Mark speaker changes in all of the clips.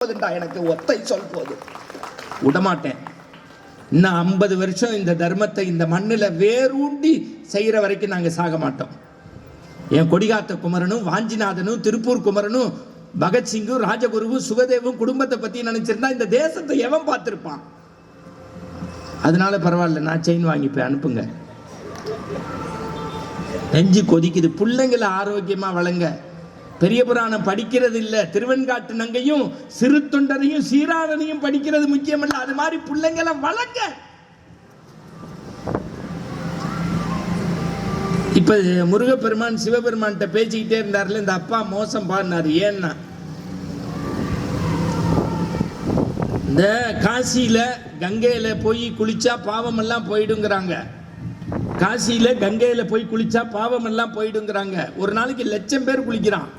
Speaker 1: எனக்கு ஒத்தை சொல் போதும், விடமாட்டேன். இன்னும் 50 வருஷம் இந்த தர்மத்தை இந்த மண்ணில் வேரூண்டி செய்கிற வரைக்கும் நாங்கள் சாக மாட்டோம். என் கொடிகாத்த குமரனும் வாஞ்சிநாதனும் திருப்பூர் குமரனும் பகத்சிங்கும் ராஜகுருவும் சுகதேவும் குடும்பத்தை பற்றி நினைச்சிருந்தா இந்த தேசத்தை எவன் பார்த்துருப்பான்? அதனால பரவாயில்ல, நான் செயின் வாங்கிப்பேன், அனுப்புங்க. நெஞ்சு கொதிக்குது. பிள்ளைங்களை ஆரோக்கியமாக வளங்க. பெரிய புராணம் படிக்கிறது இல்லை, திருவெண்காட்டு நங்கையும் சிறு தொண்டரையும் சீராளனையும் படிக்கிறது முக்கியமல்ல, அது மாதிரி பிள்ளைங்களை வளங்க. இப்ப முருகப்பெருமான் சிவபெருமான்கிட்ட பேசிக்கிட்டே இருந்தார்ல, இந்த அப்பா மோசம் பாடினாரு. ஏன்னா இந்த காசியில கங்கையில போய் குளிச்சா பாவம் எல்லாம் போயிடுங்கிறாங்க. காசியில கங்கையில போய் குளிச்சா பாவம் எல்லாம் போயிடுங்கிறாங்க. ஒரு நாளைக்கு 1,00,000 பேர் குளிக்கிறான்.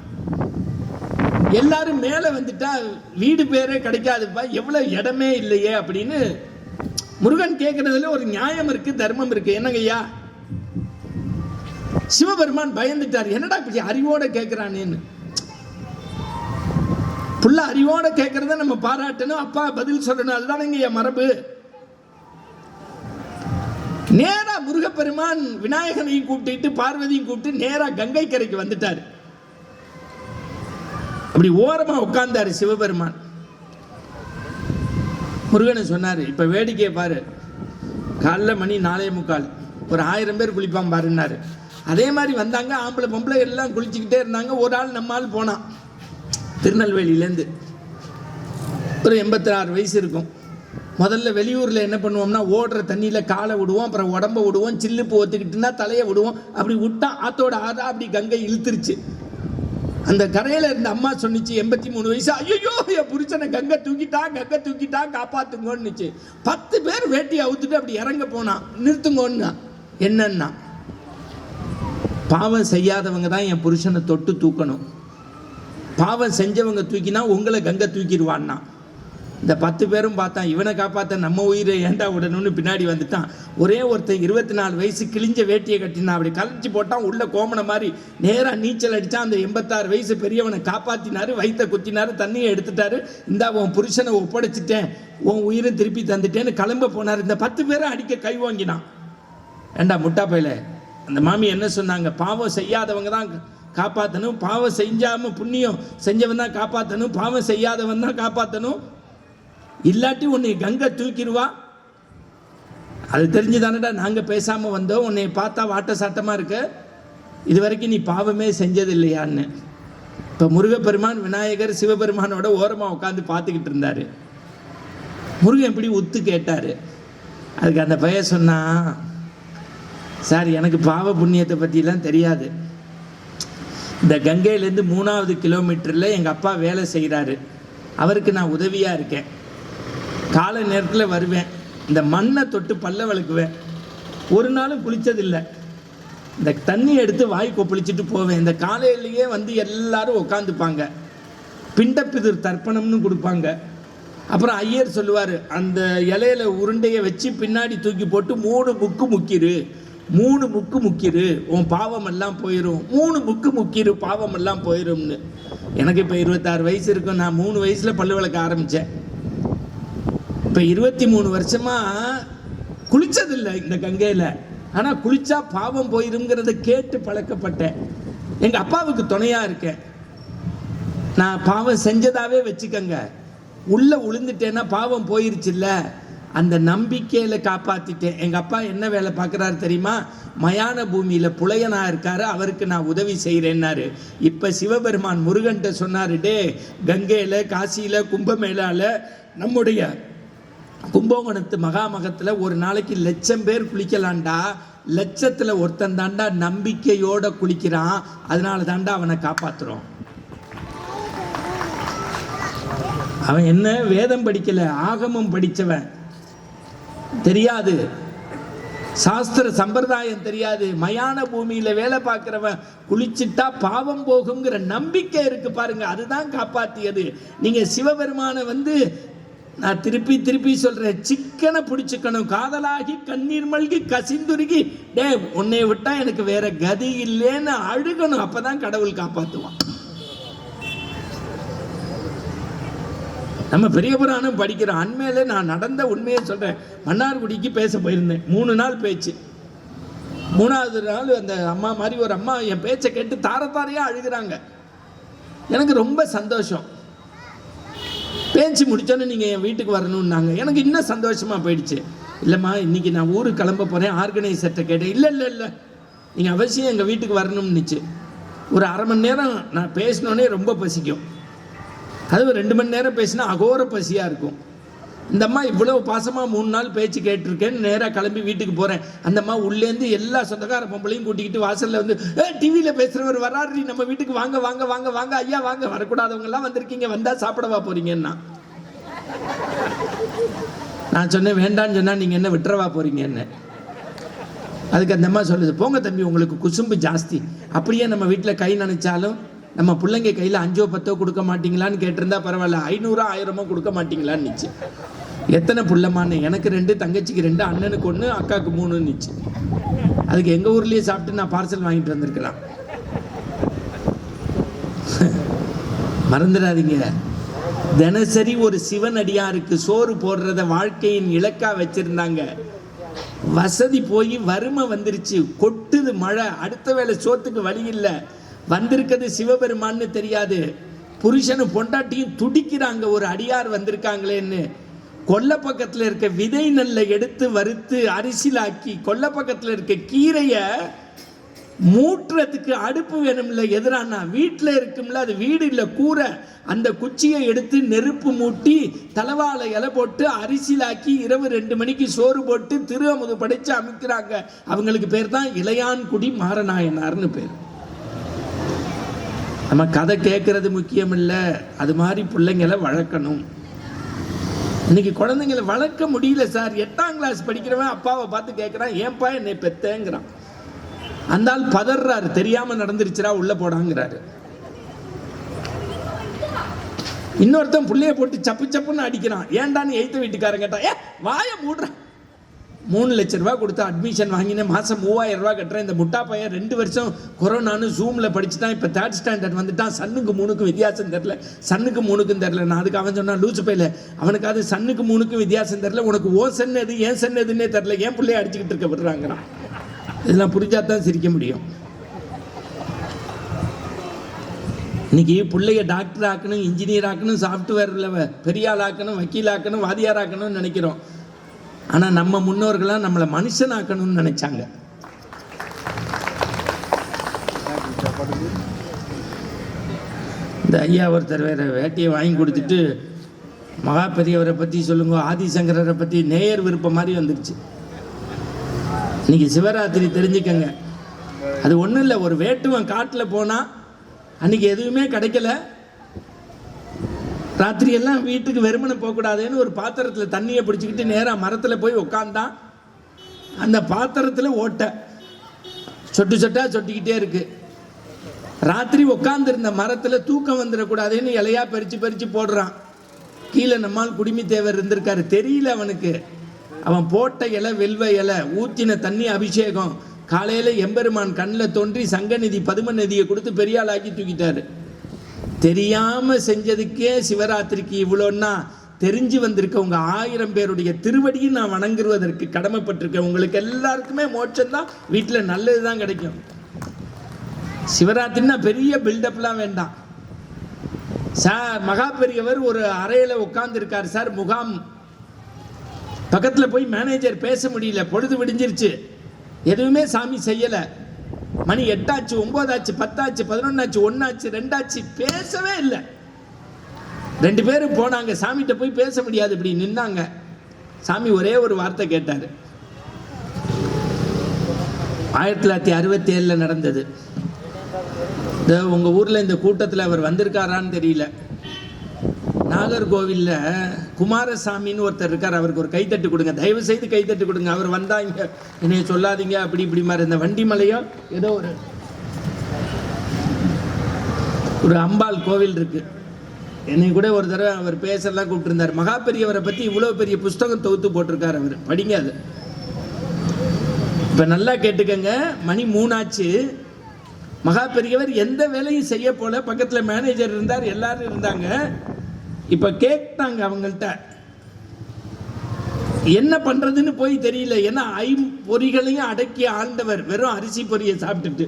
Speaker 1: எல்லாரும் மேல வந்துட்டா வீடு பேரே கிடைக்காதுப்பா, எவ்வளவு இடமே இல்லையே அப்படின்னு முருகன் கேட்கறதுல ஒரு நியாயம் இருக்கு, தர்மம் இருக்கு. என்னங்கய்யா? சிவபெருமான் பயந்துட்டார். என்னடா இப்படி அறிவோட கேட்கிறானேன்னு. புள்ள அறிவோட கேட்கறத நம்ம பாராட்டணும், அப்பா பதில் சொல்லணும், அதுதானங்கய்யா மரபு. நேரா முருகப்பெருமான் விநாயகனையும் கூப்பிட்டு பார்வதியும் கூப்பிட்டு நேரா கங்கை கரைக்கு வந்துட்டாரு. அப்படி ஓரமா உட்கார்ந்தாரு சிவபெருமான். முருகனை சொன்னாரு, இப்ப வேடிக்கையை பாரு, காலைல மணி 4:45, ஒரு 1000 பேர் குளிப்பான் பாருன்னாரு. அதே மாதிரி வந்தாங்க, ஆம்பளை பொம்பளை எல்லாம் குளிச்சுக்கிட்டே இருந்தாங்க. ஒரு ஆள் நம்ம ஆள் போனான் திருநெல்வேலியிலேருந்து. ஒரு 86 வயசு இருக்கும். முதல்ல வெளியூரில் என்ன பண்ணுவோம்னா, ஓடுற தண்ணியில் காலை விடுவோம், அப்புறம் உடம்ப விடுவோம், சில்லுப்பு ஒத்துக்கிட்டுனா தலையை விடுவோம். அப்படி விட்டா ஆத்தோட ஆறா அப்படி கங்கை இழுத்துருச்சு. அந்த கரையில் இருந்த அம்மா சொன்னிச்சு, 83 வயசு, ஐயோ என் புருஷனை கங்கை தூக்கிட்டா காப்பாத்துங்கன்னுச்சு. 10 பேர் வேட்டியை அவுத்துட்டு அப்படி இறங்க போனான். நிறுத்துங்கன்னு. என்னன்னா, பாவம் செய்யாதவங்க தான் என் புருஷனை தொட்டு தூக்கணும், பாவம் செஞ்சவங்க தூக்கினா உங்களை கங்கை தூக்கிடுவான்னா. இந்த 10 பேரும் பார்த்தான், இவனை காப்பாற்ற நம்ம உயிரை ஏண்டா விடணும்னு பின்னாடி வந்துட்டான். ஒரே ஒருத்தன் 24 வயசு கிழிஞ்ச வேட்டியை கட்டினா, அப்படி கலைச்சி போட்டான். உள்ள கோமனை மாதிரி நேராக நீச்சல் அடித்தான். அந்த 86 வயசு பெரியவனை காப்பாற்றினாரு, வயிற்ற குத்தினாரு, தண்ணியை எடுத்துட்டாரு. இந்தா உன் புருஷனை ஒப்படைச்சிட்டேன், உன் உயிரை திருப்பி தந்துட்டேன்னு கிளம்ப போனார். இந்த 10 பேரை அடிக்க கை வாங்கினான். ஏண்டா முட்டா பையில, அந்த மாமி என்ன சொன்னாங்க? பாவம் செய்யாதவங்க தான் காப்பாற்றணும், பாவம் செஞ்சாமல் புண்ணியம் செஞ்சவன் தான் காப்பாற்றணும், பாவம் செய்யாதவன் தான் காப்பாற்றணும், இல்லாட்டி உன்னை கங்கை தூக்கிடுவா. அது தெரிஞ்சுதானடா நாங்கள் பேசாமல் வந்தோம். உன்னை பார்த்தா வாட்ட சாட்டமாக இருக்க, இது வரைக்கும் நீ பாவமே செஞ்சது இல்லையான்னு. இப்போ முருகப்பெருமான் விநாயகர் சிவபெருமானோட ஓரமாக உட்காந்து பார்த்துக்கிட்டு இருந்தார். முருகன் எப்படி ஒத்து கேட்டார். அதுக்கு அந்த பையன் சொன்னா, சார் எனக்கு பாவ புண்ணியத்தை பற்றிலாம் தெரியாது. இந்த கங்கையிலேருந்து 3வது கிலோமீட்டரில் எங்கள் அப்பா வேலை செய்கிறாரு, அவருக்கு நான் உதவியாக இருக்கேன். காலை நேரத்தில் வருவேன், இந்த மண்ணை தொட்டு பல்ல விளக்குவேன். ஒரு நாளும் குளித்ததில்லை. இந்த தண்ணி எடுத்து வாய் கொப்பளிச்சுட்டு போவேன். இந்த காலையிலேயே வந்து எல்லாரும் உட்காந்துப்பாங்க, பிண்டப்பிதிர் தர்ப்பணம்னு கொடுப்பாங்க. அப்புறம் ஐயர் சொல்லுவார், அந்த இலையில உருண்டையை வச்சு பின்னாடி தூக்கி போட்டு 3 முக்கு முக்கிரு, 3 முக்கு முக்கிரு, உன் பாவம் எல்லாம் போயிடும், 3 முக்கு முக்கிரு, பாவம் எல்லாம் போயிடும்னு. எனக்கு இப்போ 26 வயசு இருக்கும். நான் 3 வயசில் பல்லு விளக்க ஆரம்பித்தேன். இப்போ 23 வருஷமா குளிச்சதில்லை இந்த கங்கையில். ஆனால் குளிச்சா பாவம் போயிருங்கிறத கேட்டு பழக்கப்பட்டேன். எங்கள் அப்பாவுக்கு துணையாக இருக்கேன். நான் பாவம் செஞ்சதாவே வச்சுக்கங்க, உள்ள உளுந்துட்டேன்னா பாவம் போயிருச்சுல்ல, அந்த நம்பிக்கையில் காப்பாற்றிட்டேன். எங்கள் அப்பா என்ன வேலை பார்க்குறாரு தெரியுமா? மயான பூமியில் புலையனா இருக்காரு, அவருக்கு நான் உதவி செய்கிறேன்னாரு. இப்போ சிவபெருமான் முருகன்ட்ட சொன்னார், டே கங்கையில் காசியில் கும்பமேளாவில் நம்முடைய கும்பகோணத்து மகாமகத்தில் ஒரு நாளைக்கு 1,00,000 பேர் குளிக்கலான்டா, 1,00,000ல் ஒருத்தன் தாண்டா நம்பிக்கையோட குளிக்கிறான், அதனால தாண்டா அவனை காப்பாற்றுறோம். அவன் என்ன வேதம் படிக்கல, ஆகமம் படித்தவன், தெரியாது, சாஸ்திர சம்பிரதாயம் தெரியாது, மயான பூமியில் வேலை பார்க்குறவன் குளிச்சுட்டா பாவம் போகுங்கிற நம்பிக்கை இருக்கு பாருங்க, அதுதான் காப்பாற்றியது. நீங்கள் சிவபெருமானை வந்து, நான் திருப்பி சொல்றேன், சிக்கனை பிடிச்சிக்கணும், காதலாகி கண்ணீர் மல்கி கசிந்துருகி, டே உன்னை விட்டா எனக்கு வேற கதி இல்லைன்னு அழுகணும். அப்பதான் கடவுள் காப்பாற்றுவான். நம்ம பெரிய புராணம் படிக்கிறோம். அண்மையில நான் நடந்த உண்மையை சொல்கிறேன். மன்னார்குடிக்கு பேச போயிருந்தேன். 3 நாள் பேச்சு. 3வது நாள் அந்த அம்மா மாதிரி ஒரு அம்மா என் பேச்சை கேட்டு தாரத்தாரையாக அழுகிறாங்க. எனக்கு ரொம்ப சந்தோஷம். பேச்சு முடித்தோன்னே நீங்கள் என் வீட்டுக்கு வரணுன்னாங்க. எனக்கு இன்னும் சந்தோஷமாக போயிடுச்சு. இல்லைம்மா, இன்றைக்கி நான் ஊருக்கு கிளம்ப போகிறேன், ஆர்கனைசர்கிட்ட கேட்டேன். இல்லை நீங்கள் அவசியம் எங்கள் வீட்டுக்கு வரணும்னுச்சு. ஒரு 1/2 மணி நேரம் நான் பேசினோன்னே ரொம்ப பசிக்கும். அது 2 மணி நேரம் பேசினா அகோர பசியாக இருக்கும். இந்த அம்மா இவ்வளோ பாசமாக 3 நாள் பேச்சு கேட்டிருக்கேன்னு நேராக கிளம்பி வீட்டுக்கு போகிறேன். அந்த அம்மா உள்ளேருந்து எல்லா சொந்தக்கார பொம்பளையும் கூட்டிக்கிட்டு வாசலில் வந்து, டிவியில் பேசுகிறவர் வராரு, நம்ம வீட்டுக்கு வாங்க வாங்க வாங்க வாங்க ஐயா வாங்க, வரக்கூடாதவங்கெல்லாம் வந்திருக்கீங்க, வந்தால் சாப்பிடவா போகிறீங்கன்னா. நான் சொன்னேன் வேண்டான்னு சொன்னால் நீங்கள் என்ன விட்டுறவா போகிறீங்கன்னு. அதுக்கு அந்த அம்மா சொல்லுது, போங்க தம்பி, உங்களுக்கு குசும்பு ஜாஸ்தி. அப்படியே நம்ம வீட்டில் கை நினைச்சாலும் நம்ம பிள்ளைங்க கையில் 5 10 கொடுக்க மாட்டீங்களான்னு கேட்டிருந்தா பரவாயில்ல, 500 1000 கொடுக்க மாட்டீங்களான்னு நிச்சு. எத்தனை புள்ளமான்னு? எனக்கு 2, தங்கச்சிக்கு 2, அண்ணனுக்கு 1, அக்காவுக்கு 3 நிச்சு. அதுக்கு எங்கள் ஊர்லேயே சாப்பிட்டு நான் பார்சல் வாங்கிட்டு வந்திருக்கலாம். மறந்துடாதீங்க, தினசரி ஒரு சிவனடியாருக்கு சோறு போடுறத வாழ்க்கையின் இலக்கா வச்சிருந்தாங்க. வசதி போய் வறுமை வந்துருச்சு, கொட்டுது மழை, அடுத்த வேளை சோத்துக்கு வழி இல்லை. வந்திருக்கிறது சிவபெருமான்னு தெரியாது. புருஷனும் பொண்டாட்டியும் துடிக்கிறாங்க, ஒரு அடியார் வந்திருக்காங்களேன்னு. கொல்லை பக்கத்தில் இருக்க விதை நெல்லை எடுத்து வறுத்து அரிசிலாக்கி, கொல்லை பக்கத்தில் இருக்க கீரையை மூட்டுறதுக்கு அடுப்பு வேணும்ல, எதிரானா வீட்டில் இருக்கும்ல, அது வீடு இல்லை கூரை, அந்த குச்சியை எடுத்து நெருப்பு மூட்டி தலவாழை இலை போட்டு அரிசிலாக்கி இரவு 2 மணிக்கு சோறு போட்டு திரு அமுது படைச்சு அமைக்கிறாங்க. அவங்களுக்கு பேர் தான் இளையான்குடி மாரநாயனார்னு பேர். நம்ம கதை கேட்கறது முக்கியம் இல்லை, அது மாதிரி பிள்ளைங்களை வளர்க்கணும். இன்னைக்கு குழந்தைங்களை வளர்க்க முடியல சார். 8ஆம் கிளாஸ் படிக்கிறவன் அப்பாவை பார்த்து கேட்குறான், ஏன்பா என்னை பெத்தேங்கிறான். அந்த ஆள் பதறாரு, தெரியாம நடந்துருச்சுரா உள்ள போடாங்கிறாரு. இன்னொருத்தன் புள்ளைய போட்டு சப்பு சப்புன்னு அடிக்கிறான். ஏன்டான்னு எய்த்த வீட்டுக்காரன் கேட்டா, வாய மூடுறான். 3 லட்சம் ரூபா கொடுத்து அட்மிஷன் வாங்கினேன், மாதம் 3000 ரூபா கட்டுறேன். இந்த முட்டா பையன் 2 வருஷம் கொரோனான்னு ஜூமில் படிச்சுட்டான், இப்போ 3rd ஸ்டாண்டர்ட் வந்துட்டான். சன்னுக்கு 3க்கும் வித்தியாசம் தெரில, சன்னுக்கு 3க்கும் தெரில. நான் அதுக்கு அவன் சொன்னான், லூசு பையில, அவனுக்கு அது சன்னுக்கு 3க்கும் வித்தியாசம் தெரில, உனக்கு ஓ சன் எது ஏன் சன் எதுன்னே தெரில, ஏன் பிள்ளைய அடிச்சுக்கிட்டு இருக்க விடுறாங்கிறான். இதெல்லாம் புரிஞ்சாதான் சிரிக்க முடியும். இன்னைக்கு பிள்ளைய டாக்டர் ஆக்கணும், இன்ஜினியர் ஆக்கணும், சாஃப்ட்வேரில் பெரிய ஆள் ஆக்கணும், வக்கீல் ஆக்கணும், வாதியார் ஆக்கணும்னு நினைக்கிறோம். ஆனால் நம்ம முன்னோர்களாம் நம்மளை மனுஷன் ஆக்கணும்னு நினைச்சாங்க. இந்த ஐயா ஒருத்தர் வேற வேட்டியை வாங்கி கொடுத்துட்டு மகா பெரியவரை பற்றி சொல்லுங்க, ஆதிசங்கரரை பற்றி நேயர் விருப்பம் மாதிரி வந்துருச்சு. இன்னைக்கு சிவராத்திரி தெரிஞ்சுக்கங்க, அது ஒன்றும் இல்லை. ஒரு வேட்டுவன் காட்டில் போனால் அன்னைக்கு எதுவுமே கிடைக்கல. ராத்திரி எல்லாம் வீட்டுக்கு வெறுமனை போகக்கூடாதுன்னு ஒரு பாத்திரத்தில் தண்ணியை பிடிச்சிக்கிட்டு நேராக மரத்தில் போய் உட்காந்தான். அந்த பாத்திரத்தில் ஓட்டை சொட்டு சொட்டா சொட்டிக்கிட்டே இருக்கு. ராத்திரி உட்காந்துருந்த மரத்தில் தூக்கம் வந்துடக்கூடாதுன்னு இலையா பறித்து பறித்து போடுறான். கீழே நம்மால் குடிமி தேவர் இருந்திருக்காரு, தெரியல அவனுக்கு. அவன் போட்ட இலை வெல்வ இலை, ஊற்றின தண்ணி அபிஷேகம். காலையில் எம்பெருமான் கண்ணில் தோன்றி சங்கநிதி பதும நதியை கொடுத்து பெரியாளாக்கி தூக்கிட்டாரு. தெரியாமல் செஞ்சதுக்கே சிவராத்திரிக்கு இவ்வளோன்னா, தெரிஞ்சு வந்திருக்கவங்க 1000 பேருடைய திருவடியும் நான் வணங்குவதற்கு கடமைப்பட்டிருக்கேன். உங்களுக்கு எல்லாருக்குமே மோட்சம்தான், வீட்டில் நல்லது தான் கிடைக்கும். சிவராத்திரின்னா பெரிய பில்டப்லாம் வேண்டாம் சார். மகா பெரியவர் ஒரு அறையில் உட்கார்ந்துருக்கார் சார், முகாம் பக்கத்தில் போய் மேனேஜர் பேச முடியல, பொழுது விடிஞ்சிருச்சு, எதுவுமே சாமி செய்யலை. மணி 8 ஆச்சு, 9 ஆச்சு, 10 ஆச்சு, 11 ஆச்சு, 1 ஆச்சு, 2 ஆச்சு, பேசவே இல்லை. 2 பேரும் போனாங்க, சாமிகிட்ட போய் பேச முடியாது, இப்படி நின்னாங்க. சாமி ஒரே ஒரு வார்த்தை கேட்டார். 1967 நடந்தது. உங்கள் ஊரில் இந்த கூட்டத்தில் அவர் வந்திருக்காரான்னு தெரியல. நாகர்கோவிலில் குமாரசாமின்னு ஒருத்தர் இருக்கார், அவருக்கு ஒரு கைத்தட்டு கொடுங்க, தயவு செய்து கைத்தட்டு கொடுங்க. அவர் வந்தாங்க, என்னைய சொல்லாதீங்க அப்படி இப்படி மாதிரி. இந்த வண்டிமலையோ ஏதோ ஒரு அம்பாள் கோவில் இருக்கு. என்னை கூட ஒரு தடவை அவர் பேசலாம் கூப்பிட்டுருந்தார். மகா பெரியவரை பற்றி இவ்வளோ பெரிய புஸ்தகம் தொகுத்து போட்டிருக்கார் அவர், படிங்க அது. இப்போ நல்லா கேட்டுக்கங்க, மணி 3 ஆச்சு. மகா பெரியவர் எந்த வேலையும் செய்ய போல, பக்கத்தில் மேனேஜர் இருந்தார், எல்லாரும் இருந்தாங்க. இப்ப கேட்டாங்க அவங்கள்ட்ட என்ன பண்றதுன்னு போய் தெரியல. ஏன்னா ஐம்பொறிகளையும் அடக்கி ஆண்டவர் வெறும் அரிசி பொரியை சாப்பிட்டுட்டு,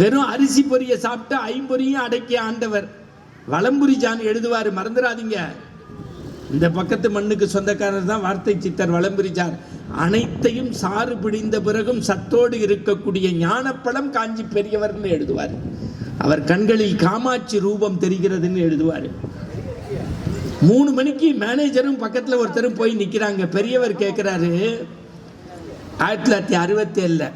Speaker 1: வெறும் அரிசி பொரியை சாப்பிட்டு ஐம்பொறியும் அடக்கி ஆண்டவர். வலம்புரி ஜான் எழுதுவாரு, மறந்துடாதீங்க. இந்த பக்கத்து மண்ணுக்கு சொந்தக்காரர் தான் வார்த்தை சித்தர் வலம்புரி ஜான். அனைத்தையும் சாறு பிடிந்த பிறகும் சத்தோடு இருக்கக்கூடிய ஞானப்பழம் காஞ்சி பெரியவர்னு எழுதுவார். அவர் கண்களில் காமாட்சி ரூபம் தெரிகிறதுன்னு எழுதுவார். 3 மணிக்கு மேனேஜரும் பக்கத்தில் ஒருத்தரும் போய் நிற்கிறாங்க. பெரியவர் கேட்குறாரு, 1967